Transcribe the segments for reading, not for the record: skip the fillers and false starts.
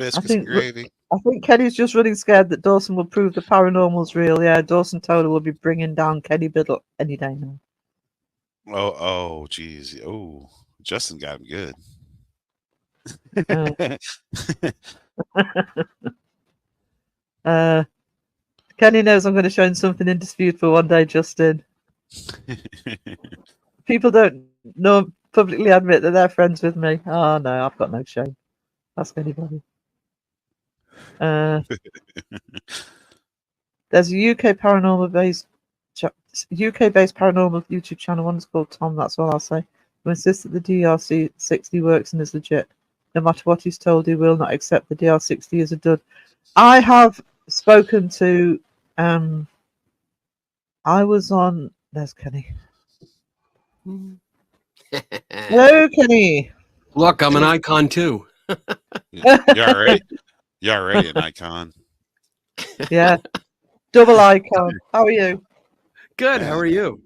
biscuits and gravy. I think Kenny's just running scared that Dawson will prove the paranormal's real. Yeah, Dawson Toda will be bringing down Kenny Biddle any day now. Oh, geez. Oh, Justin got him good. Kenny knows I'm going to show him something indisputable one day, Justin. People don't publicly admit that they're friends with me. Oh, no, I've got no shame. Ask anybody. There's a UK paranormal-based paranormal YouTube channel. One's called Tom, that's all I'll say, who insists that the DR60 works and is legit. No matter what he's told, he will not accept the DR60 as a dud. I have spoken to... I was on... There's Kenny. Hello, Kenny. Look, I'm an icon too. You're already an icon. Yeah. Double icon. How are you? Good. How are you?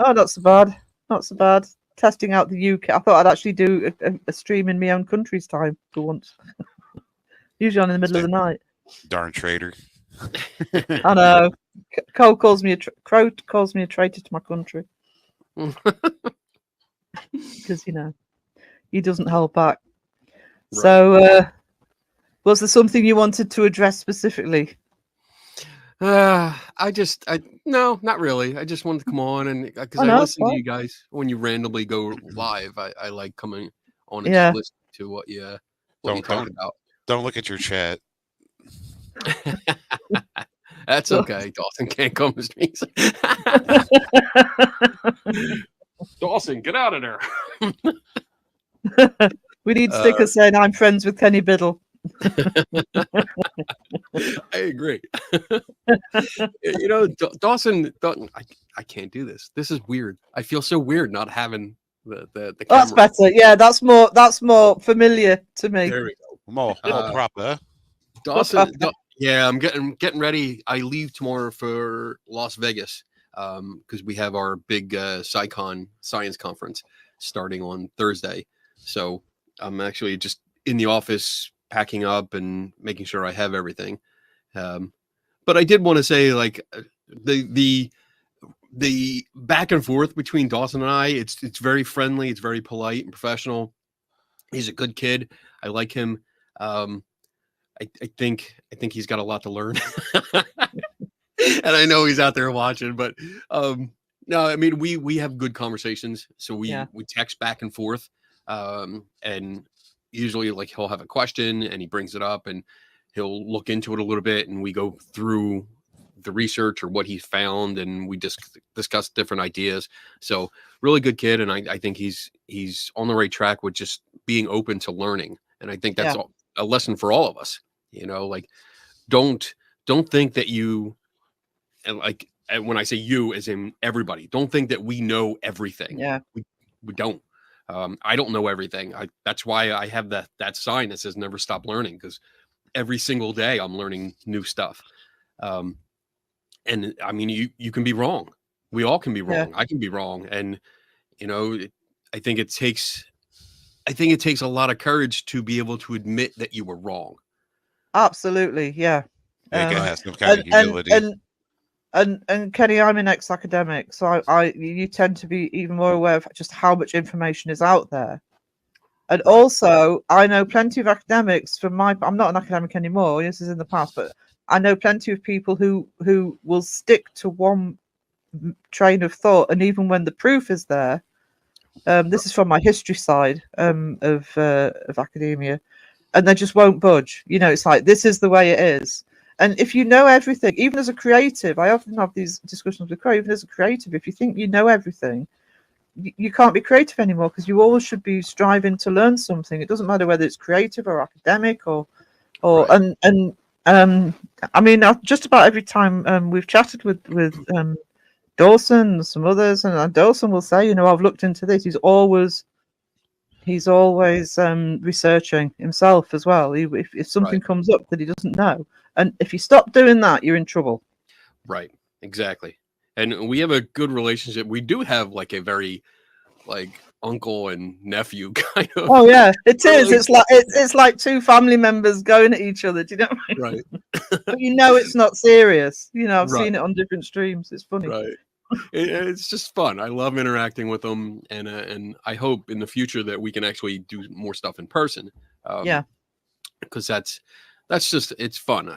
Oh, not so bad. Not so bad. Testing out the UK. I thought I'd actually do a stream in my own country's time for once. Usually on in the middle of the night. Darn traitor. I know. Crow calls me a traitor to my country. Because, he doesn't hold back. Right. So, was there something you wanted to address specifically? No, not really. I just wanted to come on and because I listen to you guys when you randomly go live. I like coming on and just listen to what you talk about. Don't look at your chat. That's okay. Dawson can't come to streams. Dawson, get out of there. We need stickers saying I'm friends with Kenny Biddle. I agree. Dawson, I can't do this. This is weird. I feel so weird not having the camera. That's better. Yeah, that's more familiar to me. There we go. More proper. Dawson, yeah, I'm getting ready. I leave tomorrow for Las Vegas because we have our big SciCon science conference starting on Thursday. So I'm actually just in the office packing up and making sure I have everything. But I did want to say, like, the back and forth between Dawson and I, it's very friendly, it's very polite and professional. He's a good kid. I like him. I think he's got a lot to learn. And I know he's out there watching, but no, I mean we have good conversations. So we text back and forth. And usually like he'll have a question and he brings it up and he'll look into it a little bit and we go through the research or what he's found and we discuss different ideas. So really good kid. And I think he's on the right track with just being open to learning. And I think that's a lesson for all of us, like don't think that you, and like when I say you as in everybody, don't think that we know everything. Yeah. We don't. I don't know everything. That's why I have that sign that says never stop learning, because every single day I'm learning new stuff. And I mean, you can be wrong. We all can be wrong. Yeah. I can be wrong. And, I think it takes a lot of courage to be able to admit that you were wrong. Absolutely. Yeah. Has some kind of humility. And Kenny, I'm an ex-academic, so you tend to be even more aware of just how much information is out there. And also, I know plenty of academics I'm not an academic anymore, this is in the past, but I know plenty of people who will stick to one train of thought, and even when the proof is there, this is from my history side of academia, and they just won't budge. It's like, this is the way it is. And if you know everything, even as a creative, I often have these discussions with Crow, even as a creative, if you think you know everything, you can't be creative anymore, because you always should be striving to learn something. It doesn't matter whether it's creative or academic or right. And I mean, just about every time we've chatted with Dawson and some others, and Dawson will say, I've looked into this. He's always researching himself as well. If something comes up that he doesn't know, and if you stop doing that, you're in trouble. Right. Exactly. And we have a good relationship. We do have like a very uncle and nephew kind of. Oh yeah, it is. Really? It's like two family members going at each other. Do you know what I mean? Right. But you know it's not serious. You know, I've Right. seen it on different streams. It's funny. Right. It's just fun. I love interacting with them, and I hope in the future that we can actually do more stuff in person. Yeah. Because that's just, it's fun.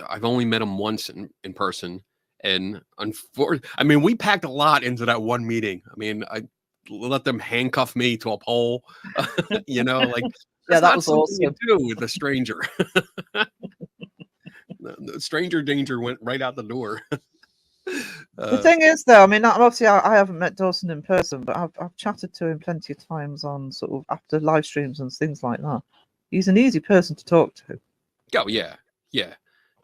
I've only met them once in person, and I mean, we packed a lot into that one meeting. I mean, I let them handcuff me to a pole. You know, like Yeah, that's that not was something awesome. you do with a stranger. The stranger danger went right out the door. The thing is, though, I mean, obviously, I haven't met Dawson in person, but I've chatted to him plenty of times on sort of after live streams and things like that. He's an easy person to talk to. Oh yeah, yeah,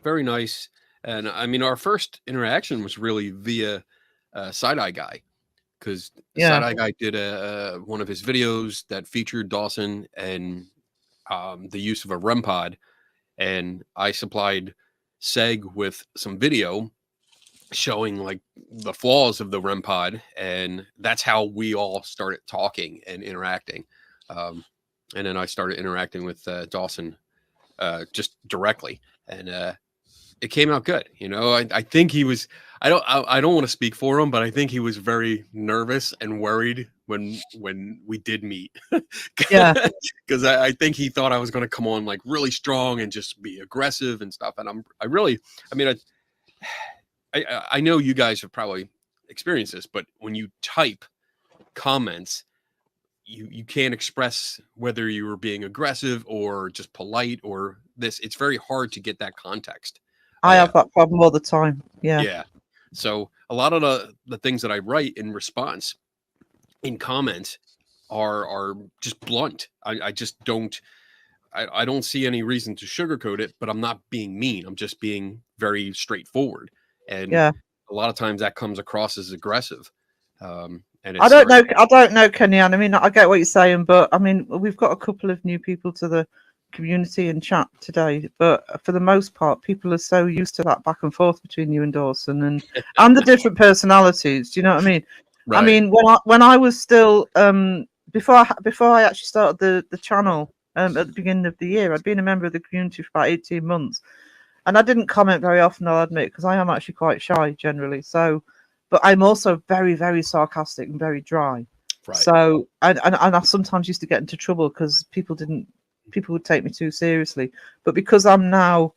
very nice. And I mean, our first interaction was really via Side Eye Guy, because Side Eye Guy did one of his videos that featured Dawson and the use of a REM pod, and I supplied Seg with some video showing like the flaws of the REM pod, and that's how we all started talking and interacting. And then I started interacting with Dawson just directly, and it came out good. You know, I think he was. I don't want to speak for him, but I think he was very nervous and worried when we did meet. Yeah, because I think he thought I was going to come on like really strong and just be aggressive and stuff. And I know you guys have probably experienced this, but when you type comments, you can't express whether you were being aggressive or just polite or this. It's very hard to get that context. I have that problem all the time. Yeah. Yeah. So a lot of the things that I write in response in comments are just blunt. I just don't. I don't see any reason to sugarcoat it, but I'm not being mean. I'm just being very straightforward. And a lot of times that comes across as aggressive. And I don't know, Kenny Ann. I mean, I get what you're saying, but I mean, we've got a couple of new people to the community and chat today, but for the most part, people are so used to that back and forth between you and Dawson and the different personalities. Do you know what I mean? Right. I mean, when I was still before I actually started the channel at the beginning of the year, I'd been a member of the community for about 18 months. And I didn't comment very often, I'll admit, because I am actually quite shy generally. So, but I'm also very, very sarcastic and very dry. Right. So, and I sometimes used to get into trouble because people would take me too seriously. But because I'm now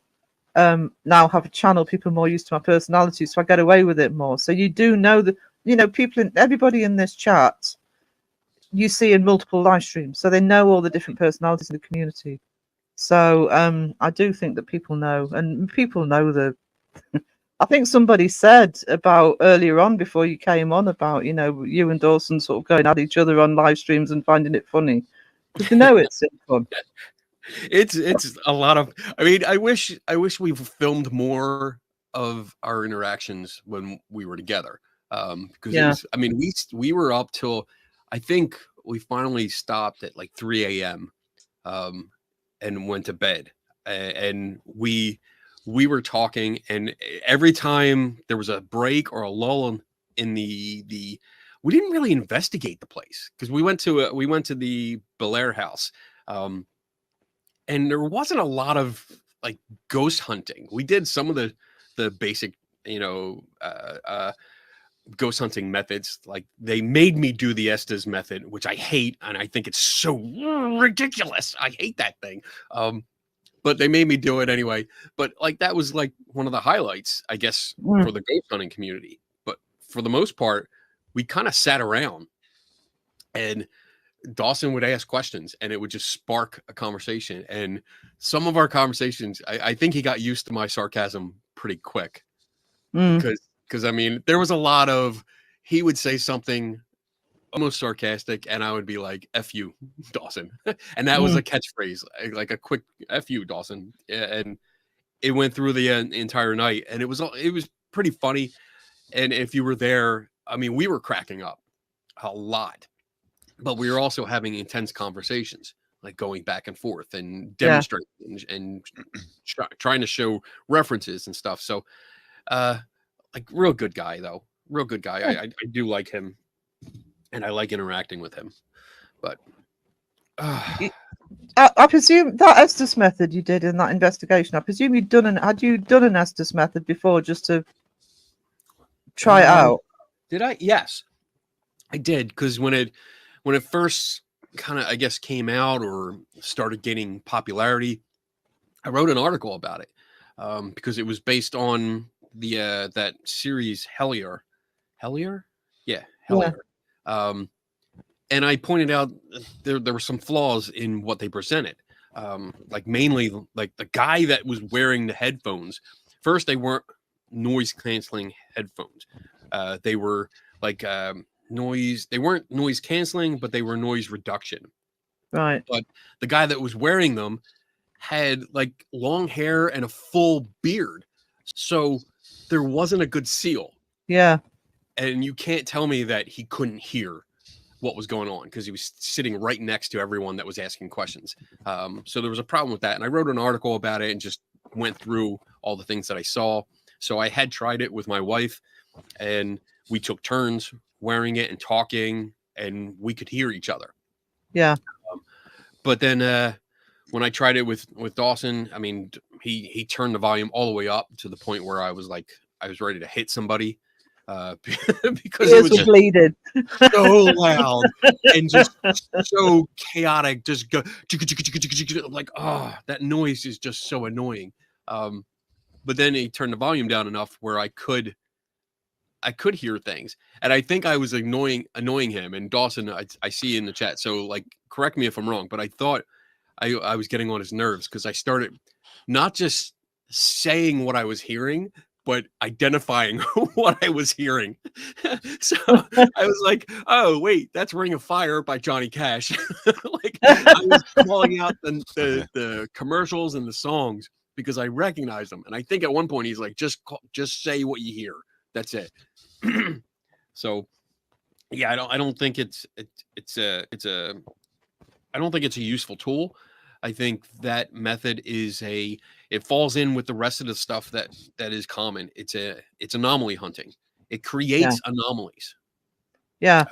have a channel, people are more used to my personality, so I get away with it more. So you do know that, you know, everybody in this chat, you see in multiple live streams, so they know all the different personalities in the community. So I do think that people know, and people know I think somebody said about earlier on before you came on about, you know, you and Dawson sort of going at each other on live streams and finding it funny because they know it's fun. It's a lot of. I mean, I wish we filmed more of our interactions when we were together. Because it was. I mean, we were up till I think we finally stopped at like 3 a.m. And went to bed, and we were talking, and every time there was a break or a lull in the we didn't really investigate the place because we went to the Belair house, and there wasn't a lot of like ghost hunting. We did some of the basic, you know, ghost hunting methods. Like they made me do the Estes method, which I hate, and I think it's so ridiculous. I hate that thing. But they made me do it anyway. But like that was like one of the highlights, I guess, for the ghost hunting community. But for the most part, we kind of sat around, and Dawson would ask questions, and it would just spark a conversation. And some of our conversations, I think he got used to my sarcasm pretty quick, because I mean, there was a lot of, he would say something almost sarcastic, and I would be like, F you, Dawson. And that was a catchphrase, like a quick F you, Dawson. And it went through the entire night, and it was pretty funny. And if you were there, I mean, we were cracking up a lot, but we were also having intense conversations, like going back and forth and demonstrating and trying to show references and stuff. So, like real good guy though. Real good guy. I do like him, and I like interacting with him. But I presume that Estes method you did in that investigation. I presume had you done an Estes method before just to try it out? Did I? Yes, I did, because when it first kind of, I guess, came out or started gaining popularity, I wrote an article about it, because it was based on the that series Hellier. Yeah. And I pointed out there were some flaws in what they presented, like mainly like the guy that was wearing the headphones. First, they weren't noise canceling headphones. They were like noise. They weren't noise canceling, but they were noise reduction. Right. But the guy that was wearing them had like long hair and a full beard, so there wasn't a good seal. Yeah. And you can't tell me that he couldn't hear what was going on, because he was sitting right next to everyone that was asking questions. So there was a problem with that. And I wrote an article about it and just went through all the things that I saw. So I had tried it with my wife, and we took turns wearing it and talking, and we could hear each other. Yeah. But then when I tried it with Dawson, I mean, he turned the volume all the way up to the point where I was ready to hit somebody. Because it was just bleeding so loud and just so chaotic. Just go like, oh, that noise is just so annoying. But then he turned the volume down enough where I could hear things, and I think I was annoying him. And Dawson, I see in the chat, so like, correct me if I'm wrong, but I thought I was getting on his nerves, because I started not just saying what I was hearing, but identifying what I was hearing. So I was like, oh, wait, that's Ring of Fire by Johnny Cash. Like, I was calling out the commercials and the songs because I recognized them. And I think at one point he's like, just say what you hear. That's it. So yeah, I don't think it's a useful tool. I think that method it falls in with the rest of the stuff that is common. It's anomaly hunting. It creates anomalies. Yeah.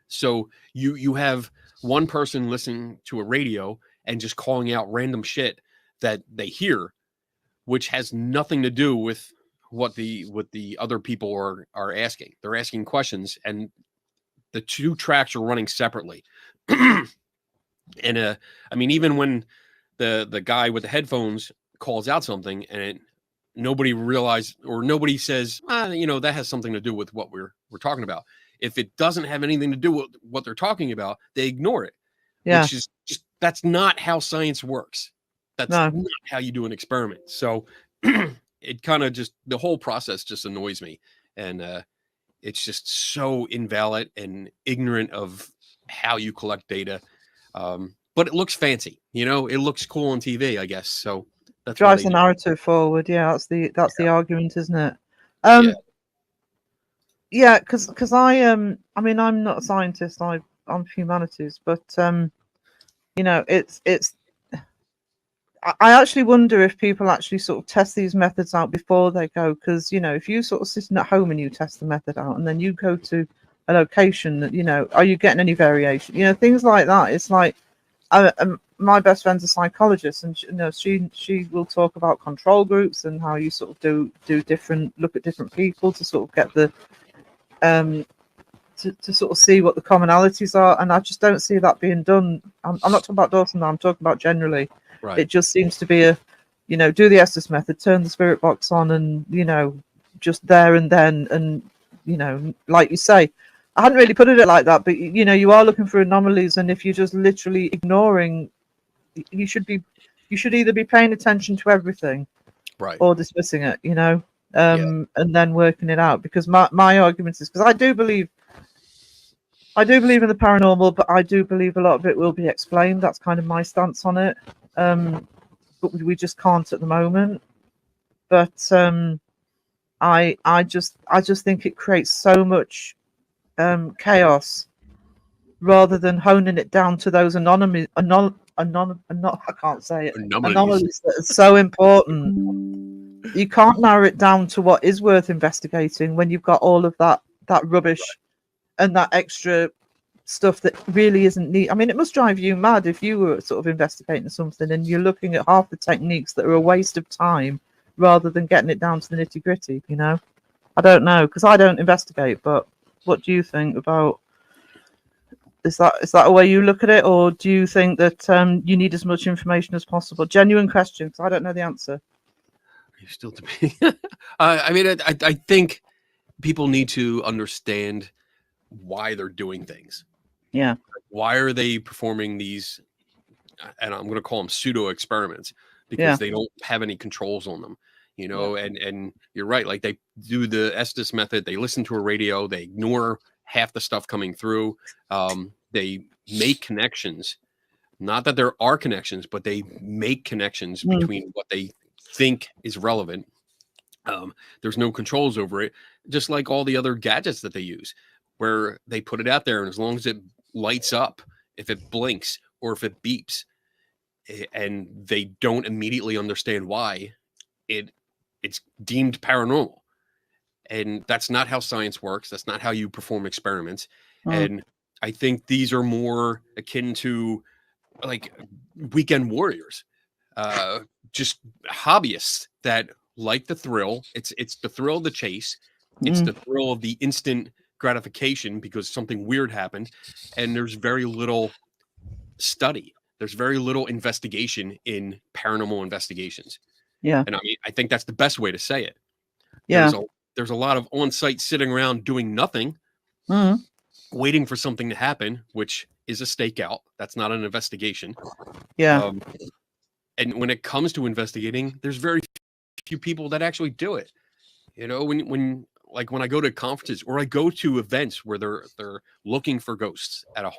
So you have one person listening to a radio and just calling out random shit that they hear, which has nothing to do with what the other people are asking. They're asking questions, and the two tracks are running separately. And I mean, even when the guy with the headphones calls out something and nobody realized, or nobody says, that has something to do with what we're talking about. If it doesn't have anything to do with what they're talking about, they ignore it. Yeah. Which is just, that's not how science works. That's not how you do an experiment. So it kind of just, the whole process just annoys me. And it's just so invalid and ignorant of how you collect data. But it looks fancy, it looks cool on TV, I guess. So that's drives the narrative forward. Yeah, that's the argument, isn't it? Yeah, because I mean, I'm not a scientist. I'm humanities, but it's. I actually wonder if people actually sort of test these methods out before they go, because if you sort of sitting at home and you test the method out and then you go to a location that are you getting any variation? Things like that. It's like my best friend's a psychologist, and she will talk about control groups and how you sort of do different, look at different people to sort of get the to sort of see what the commonalities are, and I just don't see that being done. I'm not talking about Dawson now, I'm talking about generally. Right. It just seems to be a do the Estes method, turn the spirit box on, and just there and then, and like you say, I hadn't really put it like that, but you are looking for anomalies, and if you're just literally ignoring, you should either be paying attention to everything, right, or dismissing it, and then working it out. Because my argument is, because I do believe in the paranormal, but I do believe a lot of it will be explained. That's kind of my stance on it. But we just can't at the moment. But I just think it creates so much chaos, rather than honing it down to those anomalies that are so important. You can't narrow it down to what is worth investigating when you've got all of that rubbish and that extra stuff that really isn't neat. I mean, it must drive you mad if you were sort of investigating something and you're looking at half the techniques that are a waste of time rather than getting it down to the nitty gritty, you know? I don't know, because I don't investigate, but what do you think about, is that a way you look at it, or do you think that you need as much information as possible? Genuine question, because I don't know the answer. Are you still debating? I mean, I think people need to understand why they're doing things. Yeah. Why are they performing these, and I'm going to call them pseudo experiments, because Yeah. they don't have any controls on them, you know? Yeah. And you're right. Like, they do the Estes method. They listen to a radio. They ignore half the stuff coming through. They make connections. Not that there are connections, but they make connections between what they think is relevant. There's no controls over it, just like all the other gadgets that they use, where they put it out there, and as long as it lights up, if it blinks or if it beeps, and they don't immediately understand why, it's deemed paranormal. And that's not how science works. That's not how you perform experiments. And I think these are more akin to like weekend warriors, just hobbyists that like the thrill. It's the thrill of the chase. It's the thrill of the instant gratification because something weird happened, and there's very little study. There's very little investigation in paranormal investigations. Yeah. And I mean, I think that's the best way to say it. Yeah. There's a lot of on-site sitting around doing nothing, waiting for something to happen, which is a stakeout. That's not an investigation. Yeah. And when it comes to investigating, there's very few people that actually do it. You know, when I go to conferences or I go to events where they're looking for ghosts at a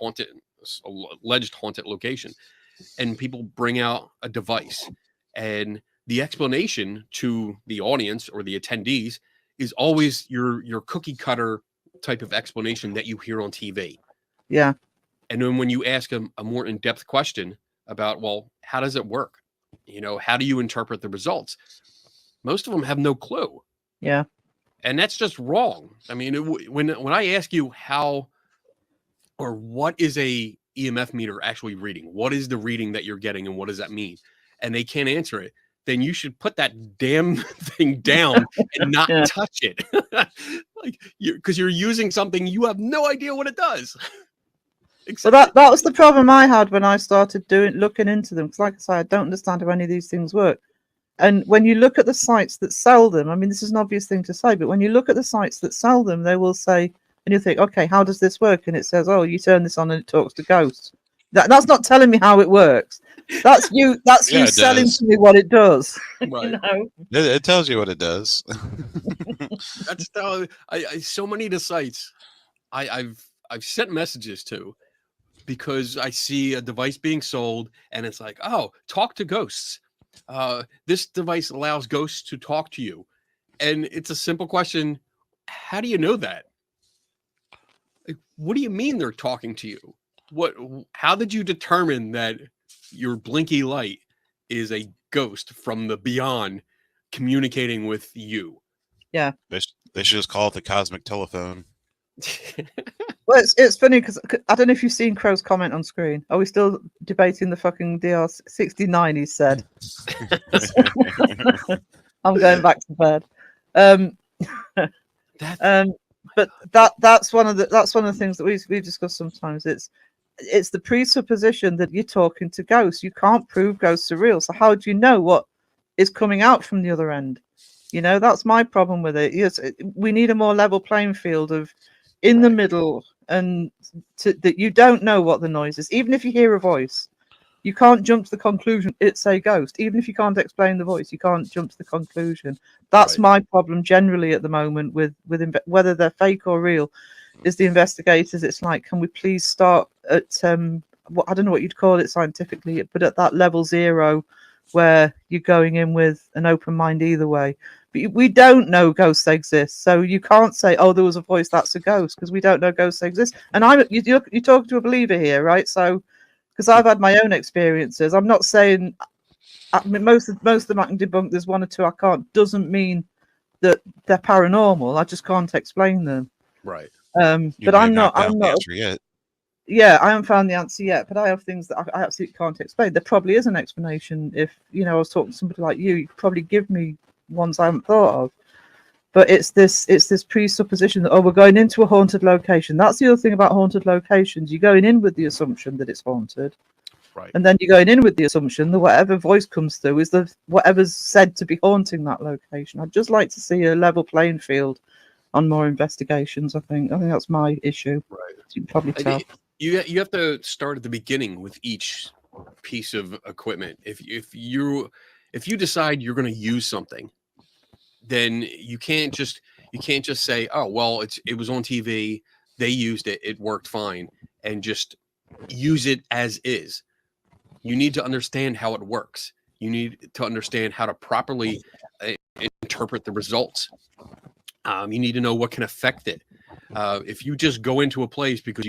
alleged haunted location, and people bring out a device, and the explanation to the audience or the attendees is always your cookie cutter type of explanation that you hear on TV. Yeah. And then when you ask a more in-depth question about, well, how does it work? You know, how do you interpret the results? Most of them have no clue. Yeah. And that's just wrong. I mean, when I ask you how or what is a EMF meter actually reading, what is the reading that you're getting and what does that mean? And they can't answer it, then you should put that damn thing down and not touch it. Because you're using something you have no idea what it does. So that was the problem I had when I started looking into them. Because like I say, I don't understand how any of these things work. And when you look at the sites that sell them, I mean, this is an obvious thing to say, but when you look at the sites that sell them, they will say, and you think, okay, how does this work? And it says, oh, you turn this on and it talks to ghosts. That's not telling me how it works. That's you. That's you selling to me what it does. Right. You know? It tells you what it does. That's so many of the sites I've sent messages to, because I see a device being sold and it's like, oh, talk to ghosts. This device allows ghosts to talk to you. And it's a simple question. How do you know that? Like, what do you mean they're talking to you? How did you determine that your blinky light is a ghost from the beyond communicating with you? Yeah. They should just call it the cosmic telephone. Well, it's funny because I don't know if you've seen Crow's comment on screen. Are we still debating the fucking DR69? He said. I'm going back to bed. But that's one of the things that we discuss sometimes. It's the presupposition that you're talking to ghosts. You can't prove ghosts are real. So how do you know what is coming out from the other end? You know, that's my problem with it. Yes, we need a more level playing field of in the middle, and that you don't know what the noise is. Even if you hear a voice, you can't jump to the conclusion it's a ghost. Even if you can't explain the voice, you can't jump to the conclusion. That's my problem generally at the moment with whether they're fake or real. Is the investigators? It's like, can we please start at I don't know what you'd call it scientifically, but at that level 0, where you're going in with an open mind either way. But we don't know ghosts exist, so you can't say, "Oh, there was a voice, that's a ghost," because we don't know ghosts exist. And you're talking to a believer here, right? So, because I've had my own experiences, I'm not saying. I mean, most of them I can debunk. There's 1 or 2 I can't. Doesn't mean that they're paranormal. I just can't explain them. Right. But I'm not. The answer yet. yeah, I haven't found the answer yet, but I have things that I absolutely can't explain. There probably is an explanation. If I was talking to somebody like you could probably give me ones I haven't thought of. But it's this presupposition that, oh, we're going into a haunted location. That's the other thing about haunted locations. You're going in with the assumption that it's haunted. Right. And then you're going in with the assumption that whatever voice comes through is whatever's said to be haunting that location. I'd just like to see a level playing field on more investigations. I think that's my issue. Right. You can probably tell. You have to start at the beginning with each piece of equipment. If you decide you're going to use something, then you can't just say, oh well, it was on TV, they used it, it worked fine, and just use it as is. You need to understand how it works. You need to understand how to properly interpret the results. You need to know what can affect it. If you just go into a place because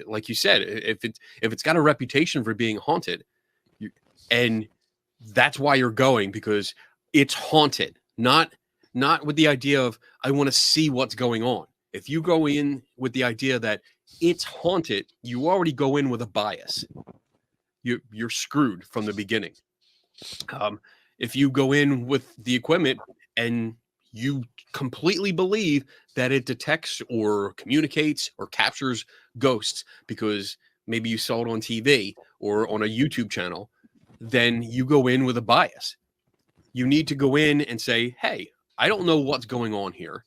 like you said, if it's got a reputation for being haunted, and that's why you're going, because it's haunted, not with the idea of I want to see what's going on. If you go in with the idea that it's haunted, you already go in with a bias. You're screwed from the beginning. If you go in with the equipment and you completely believe that it detects or communicates or captures ghosts because maybe you saw it on TV or on a YouTube channel, then you go in with a bias. You need to go in and say, hey, I don't know what's going on here.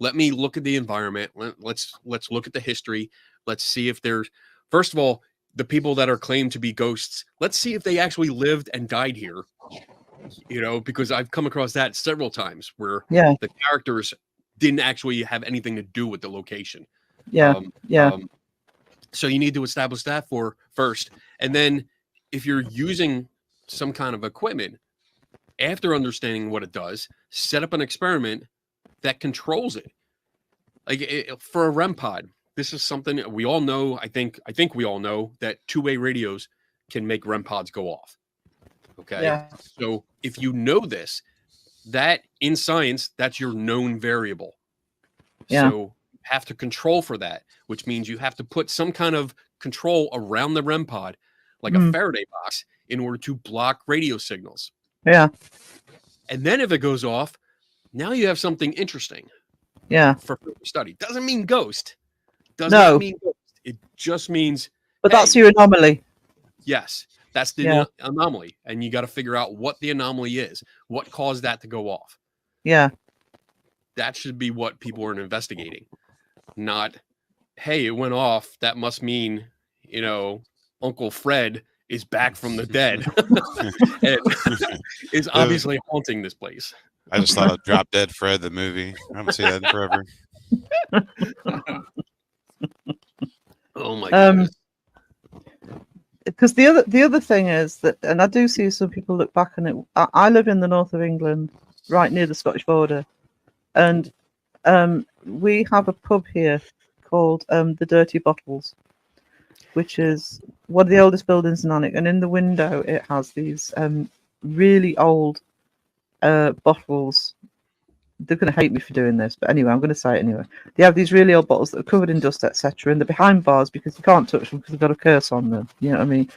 Let me look at the environment. Let's look at the history. Let's see if there's, first of all, the people that are claimed to be ghosts, let's see if they actually lived and died here. Because I've come across that several times where the characters didn't actually have anything to do with the location. So you need to establish that first. And then if you're using some kind of equipment, after understanding what it does, set up an experiment that controls it. Like for a REM pod, this is something we all know. I think we all know that two-way radios can make REM pods go off. Okay. Yeah. So if you know this, that in science, that's your known variable. Yeah. So you have to control for that, which means you have to put some kind of control around the REM pod, like a Faraday box, in order to block radio signals. Yeah. And then if it goes off, now you have something interesting. Yeah. For study. Doesn't mean ghost. Doesn't mean ghost. It just means. But that's your anomaly. Yes. That's the anomaly. And you got to figure out what the anomaly is. What caused that to go off. Yeah. That should be what people are investigating. Not, hey, it went off. That must mean, Uncle Fred is back from the dead and is obviously haunting this place. I just thought of Drop Dead Fred, the movie. I haven't seen that in forever. Oh my goodness. Because the other thing is that, and I do see some people look back on it. I live in the north of England, right near the Scottish border, and we have a pub here called the Dirty Bottles, which is one of the oldest buildings in Alnwick, and in the window it has these really old bottles. They're going to hate me for doing this, but anyway, I'm going to say it anyway. They have these really old bottles that are covered in dust, etc., and they're behind bars because you can't touch them because they've got a curse on them. You know what I mean?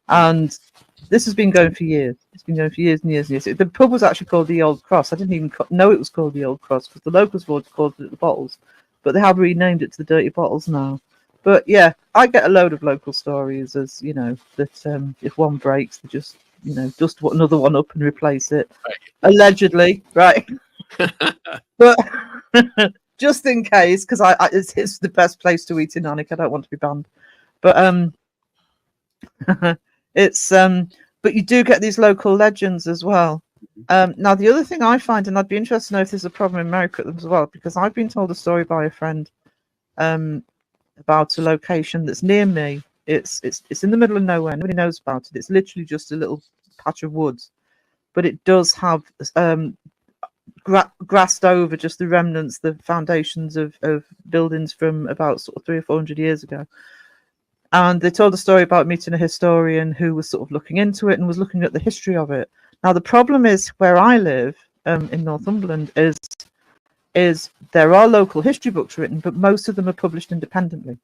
And this has been going for years. It's been going for years and years and years. The pub was actually called the Old Cross. I didn't even know it was called the Old Cross because the locals would have called it the Bottles, but they have renamed it to the Dirty Bottles now. But yeah, I get a load of local stories, as that if one breaks, they just dust another one up and replace it, allegedly, right? But just in case, because it's the best place to eat in Alnwick. I don't want to be banned, but it's but you do get these local legends as well. Now the other thing I find, and I'd be interested to know if there's a problem in America as well, because I've been told a story by a friend about a location that's near me. It's in the middle of nowhere. Nobody knows about it. It's literally just a little patch of woods, but it does have grassed over just the remnants, the foundations of buildings from about sort of 300 or 400 years ago. And they told a story about meeting a historian who was sort of looking into it and was looking at the history of it. Now the problem is where I live in Northumberland is there are local history books written, but most of them are published independently.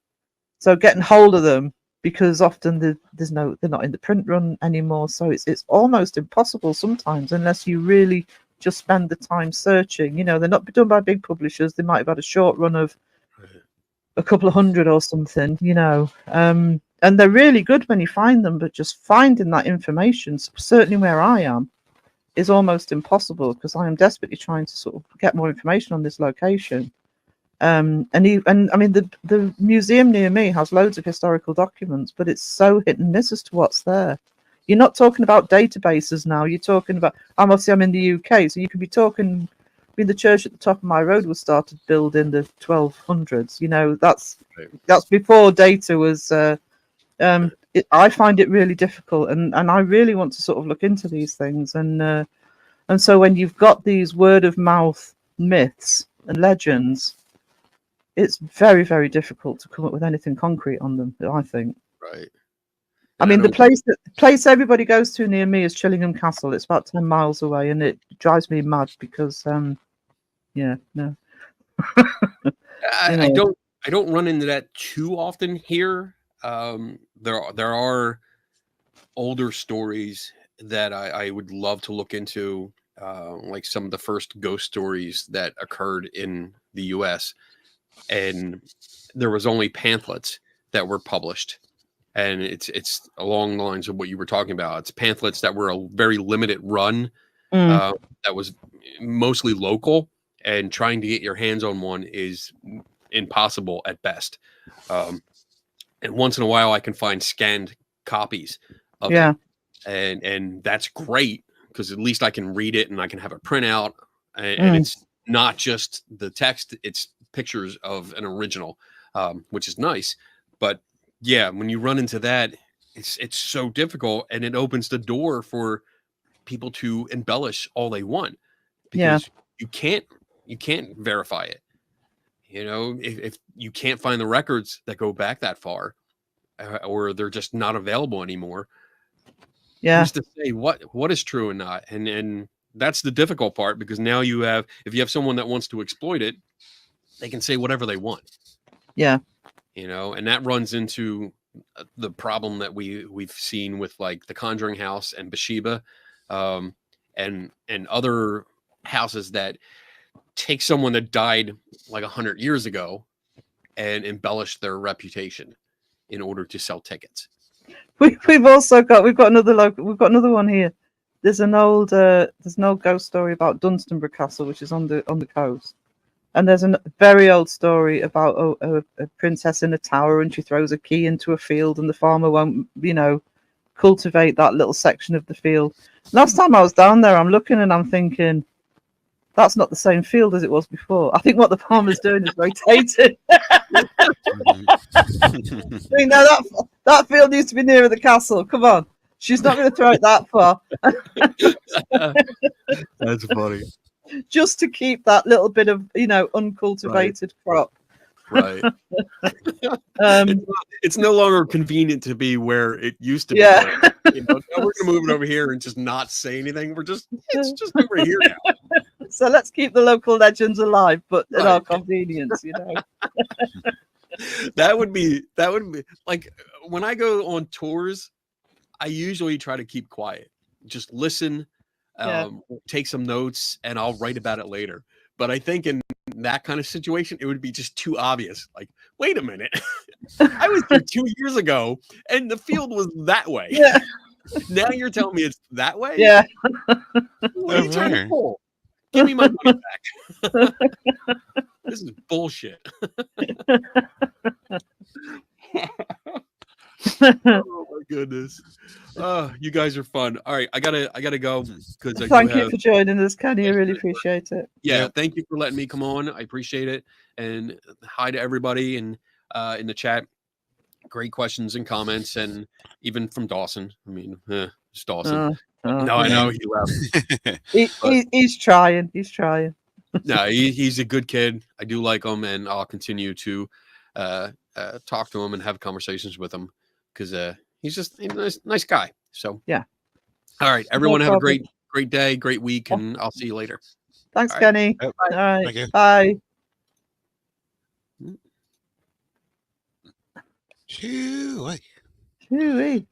So getting hold of them because often they're not in the print run anymore. So it's almost impossible sometimes unless you really just spend the time searching. They're not done by big publishers. They might have had a short run of a couple of hundred or something, and they're really good when you find them, but just finding that information, certainly where I am, is almost impossible, because I am desperately trying to sort of get more information on this location. And I mean, the museum near me has loads of historical documents, but it's so hit and miss as to what's there. You're not talking about databases now. You're talking about, obviously I'm in the UK, so you could be talking, the church at the top of my road was started built in the 1200s. That's before data was. I find it really difficult, and I really want to sort of look into these things, and so when you've got these word of mouth myths and legends, it's very, very difficult to come up with anything concrete on them, I think. Right. I mean, the place everybody goes to near me is Chillingham Castle. It's about 10 miles away, and it drives me mad because, yeah, no. I don't run into that too often here. There are older stories that I would love to look into, like some of the first ghost stories that occurred in the U.S. And there was only pamphlets that were published. And it's along the lines of what you were talking about. It's pamphlets that were a very limited run, that was mostly local, and trying to get your hands on one is impossible at best. And once in a while, I can find scanned copies of it, and that's great, because at least I can read it and I can have a printout, and it's not just the text; it's pictures of an original, which is nice. But yeah, when you run into that, it's so difficult, and it opens the door for people to embellish all they want, because you can't verify it. If you can't find the records that go back that far, or they're just not available anymore, who's to say what is true and not? And that's the difficult part, because now if you have someone that wants to exploit it, they can say whatever they want. And that runs into the problem that we've seen with, like, the Conjuring House and Bathsheba, and other houses that take someone that died like 100 years ago and embellish their reputation in order to sell tickets. We've got another one here. There's an old ghost story about Dunstanburgh Castle, which is on the coast. And there's a very old story about a princess in a tower, and she throws a key into a field, and the farmer won't, cultivate that little section of the field. Last time I was down there, I'm looking and I'm thinking, that's not the same field as it was before. I think what the farmer's doing is rotating. That field needs to be nearer the castle. Come on. She's not going to throw it that far. That's funny. Just to keep that little bit of, uncultivated crop. Right. It's no longer convenient to be where it used to be. Yeah. Now we're going to move it over here and just not say anything. It's just over here now. So let's keep the local legends alive, but at our convenience, That would be like, when I go on tours, I usually try to keep quiet, just listen, take some notes, and I'll write about it later. But I think in that kind of situation, it would be just too obvious. Like, wait a minute, I was here 2 years ago, and the field was that way. Yeah. Now you're telling me it's that way? Yeah. What are you trying to pull? Give me my money back. This is bullshit. Oh my goodness. You guys are fun. All right, I gotta go, because thank you for joining us, Kenny. I really appreciate it. Yeah, thank you for letting me come on. I appreciate it. And hi to everybody in the chat. Great questions and comments, and even from Dawson. I mean, it's Dawson. No, I know he left. He's trying. He's trying. No, he's a good kid. I do like him, and I'll continue to talk to him and have conversations with him, because he's just a nice guy. So yeah. All right, everyone, have a great day, great week, and I'll see you later. Thanks, all Kenny. Right. All right. Thank you. Bye. Shoo, Hooey.